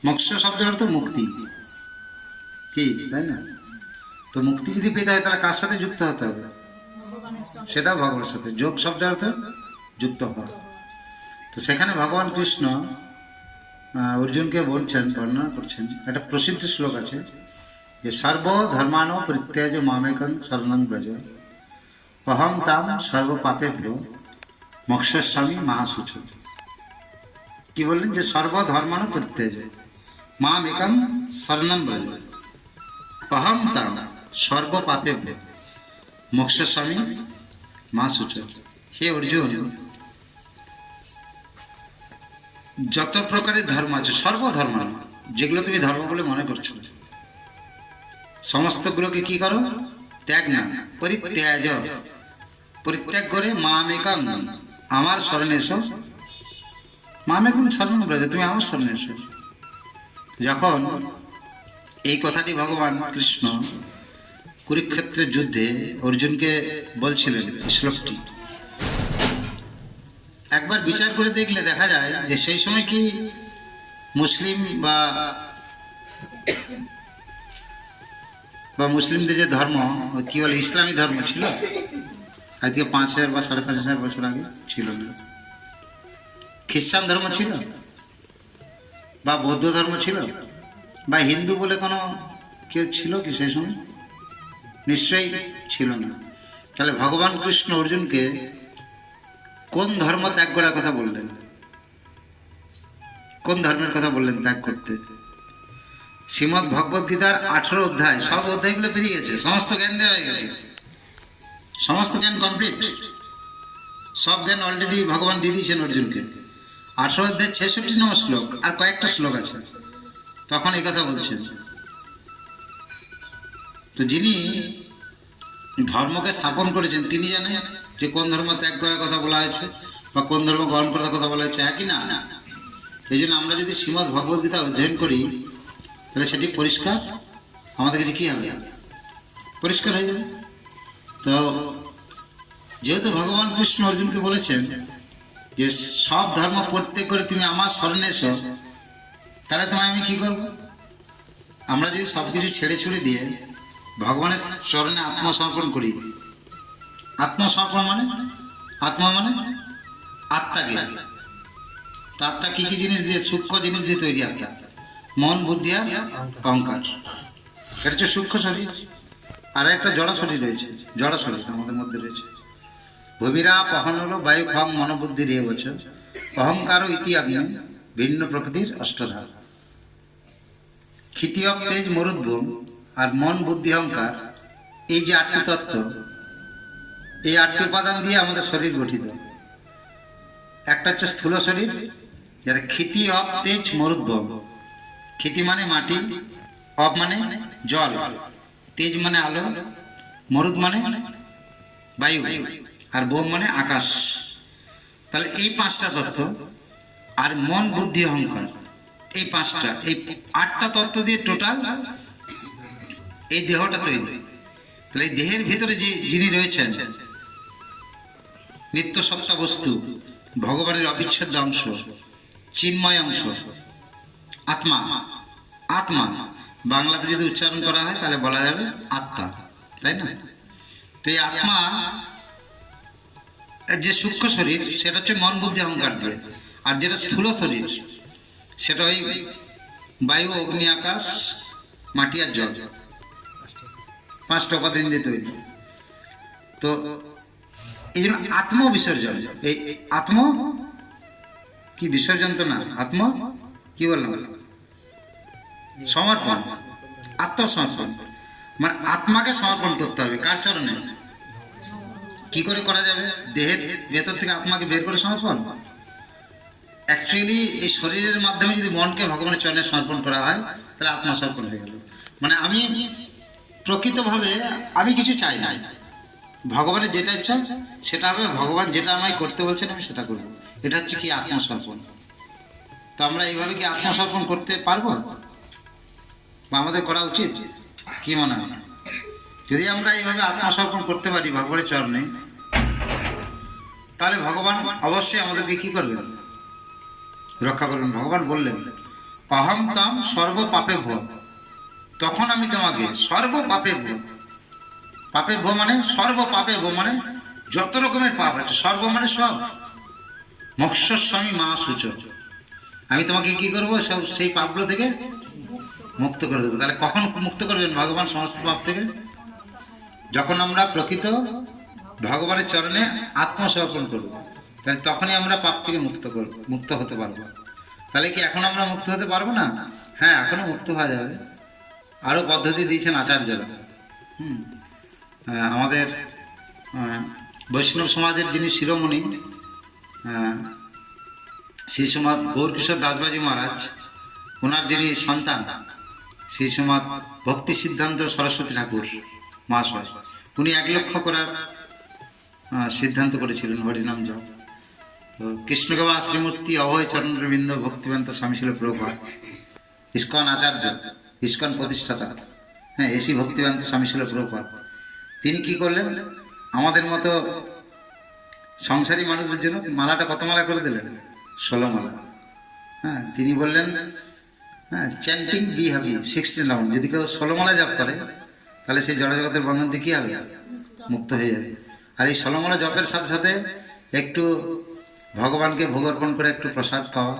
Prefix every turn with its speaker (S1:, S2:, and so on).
S1: মোক্ষ শব্দের অর্থ মুক্তি, কি তাই না? তো মুক্তি যদি পেতে হয় তাহলে কার সাথে যুক্ত হতে হবে? সেটা ভগবানের সাথে। যোগ শব্দের অর্থ যুক্ত হওয়া। তো সেখানে ভগবান কৃষ্ণ অর্জুনকে বলছেন, বর্ণনা করছেন, একটা প্রসিদ্ধ শ্লোক আছে যে সর্ব ধর্মানো পরিত্যাজ্য মামেকং শরণং ব্রজ অহং তাম সর্ব পাপেভ্যো মোক্ষস্বামী মহাসুচ। কি বললেন? যে সর্ব ধর্মানো পরিত্যাজ্য মামেকং শরণং ব্রজ অহং তাম সর্ব পাপেভ্যো মোক্ষস্বামী মহাসুচ। হে অর্জুন, যত প্রকারের ধর্ম আছে, সর্বধর্ম যেগুলো তুমি ধর্ম বলে মনে করছো, সমস্তগুলোকে কি করো? ত্যাগ না, পরিত্যাজ, পরিত্যাগ করে মামেকং আমার শরণে এসো। মামেকং শরণ ব্রজ, তুমি আমার শরণে এসো। যখন এই কথাটি ভগবান কৃষ্ণ কুরুক্ষেত্রের যুদ্ধে অর্জুনকে বলছিলেন, শ্লোকটি একবার বিচার করে দেখলে দেখা যায় যে সেই সময় কি মুসলিম বা মুসলিমদের যে ধর্ম, কি বলে, ইসলামী ধর্ম ছিল, আজকে 5000 বা 5500 বছর আগে ছিল না। খ্রিস্টান ধর্ম ছিল বা বৌদ্ধ ধর্ম ছিল বা হিন্দু বলে কোনো কেউ ছিল কি সেই সময়? নিশ্চয়ই ছিল না। তাহলে ভগবান কৃষ্ণ অর্জুনকে কোন ধর্ম ত্যাগ করার কথা বললেন? কোন ধর্মের কথা বললেন ত্যাগ করতে? শ্রীমদ্ ভগবদ গীতার 18 অধ্যায়, সব অধ্যায়গুলো পেরিয়ে গেছে, সমস্ত জ্ঞান দেওয়া হয়ে গেছে, সমস্ত জ্ঞান কমপ্লিট, সব জ্ঞান অলরেডি ভগবান দিয়ে দিয়েছেন অর্জুনকে। 18 অধ্যায় 66 নম্বর শ্লোক, আর কয়েকটা শ্লোক আছে, তখন এই কথা বলছেন। তো যিনি ধর্মকে স্থাপন করেছেন তিনি জানেন যে কোন ধর্ম ত্যাগ করার কথা বলা হয়েছে বা কোন ধর্ম গ্রহণ করার কথা বলা হয়েছে, একই না। এই জন্য আমরা যদি শ্রীমদ্ ভগবদ গীতা অধ্যয়ন করি তাহলে সেটি পরিষ্কার আমাদের কাছে কী হবে? পরিষ্কার হয়ে যাবে। তো যেহেতু ভগবান কৃষ্ণ অর্জুনকে বলেছেন যে সব ধর্ম পরিত্যাগ করে তুমি আমার শরণে এসো, তাহলে তোমায় আমি কি করব? আমরা যদি সব কিছু ছেড়ে ছুড়ে দিয়ে ভগবানের চরণে আত্মসমর্পণ করি, আত্মসমর্পণ মানে আত্মা মানে আত্মাকে, তো আত্মা কি কি জিনিস দিয়ে? সূক্ষ্ম জিনিস দিয়ে তৈরি আত্মা, মন, বুদ্ধি আর অহংকার। এটা হচ্ছে সূক্ষ্ম শরীর। আর একটা জড় শরীর রয়েছে, জড় শরীর আমাদের মধ্যে রয়েছে। ভূমিরা পহন হলো বায়ু খং মনোবুদ্ধি রে বছর অহংকার ইতি আগ্নে ভিন্ন প্রকৃতির অষ্টধার। ক্ষিতিয়ব তেজ মরুদ্ভূম আর মন, বুদ্ধি, অহংকার, এই যে 8টি তত্ত্ব, এই 8টি উপাদান দিয়ে আমাদের শরীর গঠিত। একটা হচ্ছে স্থূল শরীর, যারা ক্ষিতি অব তেজ মরুদ্ভূম। ক্ষিতি মানে মাটি, অব মানে জল, তেজ মানে আলো, মরুদ মানে বায়ু, আর বোম মানে আকাশ। তাহলে এই 5টা তত্ত্ব, আর মন, বুদ্ধি, অহংকার, এই 5টা, এই 8টা তত্ত্ব দিয়ে টোটাল এই দেহটা তৈরি। তাহলে এই দেহের ভিতরে যে যিনি রয়েছেন, নিত্য সত্তা বস্তু, ভগবানের অবিচ্ছেদ্য অংশ, চিন্ময় অংশ, আত্মা। আত্মা বাংলাতে যদি উচ্চারণ করা হয় তাহলে বলা যাবে আত্মা, তাই না? তো এই আত্মা যে সূক্ষ্ম শরীর সেটা হচ্ছে মন, বুদ্ধি, অহংকার দিয়ে, আর যেটা স্থূল শরীর সেটা ওই বায়ু, অগ্নি, আকাশ, মাটি আর জল, 5টা উপাদান দিয়ে তৈরি। তো এই জন্য আত্ম বিসর্জন, এই আত্ম কি বিসর্জন তো না, আত্ম কি বললাম? সমর্পণ, আত্মসমর্পণ, মানে আত্মাকে সমর্পণ করতে হবে। কার চরণে? কি করে করা যাবে? দেহের ভেতর থেকে আত্মাকে বের করে সমর্পণ। অ্যাকচুয়ালি এই শরীরের মাধ্যমে যদি মনকে ভগবানের চরণে সমর্পণ করা হয় তাহলে আত্মা সমর্পণ হয়ে গেল। মানে আমি প্রকৃতভাবে আমি কিছু চাই না, ভগবানের যেটা ইচ্ছা সেটা হবে, ভগবান যেটা আমায় করতে বলছেন আমি সেটা করব। এটা হচ্ছে কি আত্মসমর্পণ। তো আমরা এইভাবে কি আত্মসমর্পণ করতে পারবো বা আমাদের করা উচিত? কি মনে হয়? যদি আমরা এইভাবে আত্মসমর্পণ করতে পারি ভগবানের চরণে, তাহলে ভগবান অবশ্যই আমাদেরকে কি করবেন? রক্ষা করবেন। ভগবান বললেন অহম তম সর্ব পাপে ভো, তখন আমি তোমাকে সর্ব পাপে ভো, পাপে ভো মানে সর্ব পাপে ভো মানে যত রকমের পাপ আছে, সর্ব মানে সব, মৎস্যস্বামী মা সূচ, আমি তোমাকে কি করবো, সব সেই পাপগুলো থেকে মুক্ত করে দেবো। তাহলে কখন মুক্ত করবেন ভগবান সমস্ত পাপ থেকে? যখন আমরা প্রকৃত ভগবানের চরণে আত্মসমর্পণ করব, তাহলে তখনই আমরা পাপ থেকে মুক্ত হতে পারবো। তাহলে কি এখন আমরা মুক্ত হতে পারবো না? হ্যাঁ, এখনো মুক্ত হওয়া যাবে। আরও পদ্ধতি দিয়েছেন আচার্যরা। আমাদের বৈষ্ণব সমাজের যিনি শিরোমণি শ্রী শ্রীমৎ গৌরকিশোর দাসবাজি মহারাজ, ওনার যিনি সন্তান শ্রী শ্রীমৎ ভক্তি সিদ্ধান্ত সরস্বতী ঠাকুর মহাশয়, উনি 1 লক্ষ করার সিদ্ধান্ত করেছিলেন হরিনাম জপ। তো কৃষ্ণগবা শ্রীমূর্তি অভয় চরণবৃন্দ ভক্তিবেন্ত স্বামী শিল প্রভুপাদ, ইস্কন আচার্য, ইস্কন প্রতিষ্ঠাতা, হ্যাঁ, এসি ভক্তিবেন্ত স্বামী শিল প্রভুপাদ, তিনি কি করলেন, আমাদের মতো সংসারী মানুষদের জন্য মালাটা কত মালা করে দিলেন? 16 মালা। হ্যাঁ, তিনি বললেন, হ্যাঁ, চ্যান্টিং বি হ্যাভি 16 রাউন্ড, যদি কেউ 16 মালা জপ করে তাহলে সেই জড়জগতের বন্ধন থেকে কী হবে? মুক্ত হয়ে যাবে। আর এই 16 মালা জপের সাথে সাথে একটু ভগবানকে ভোগ অর্পণ করে একটু প্রসাদ পাওয়া,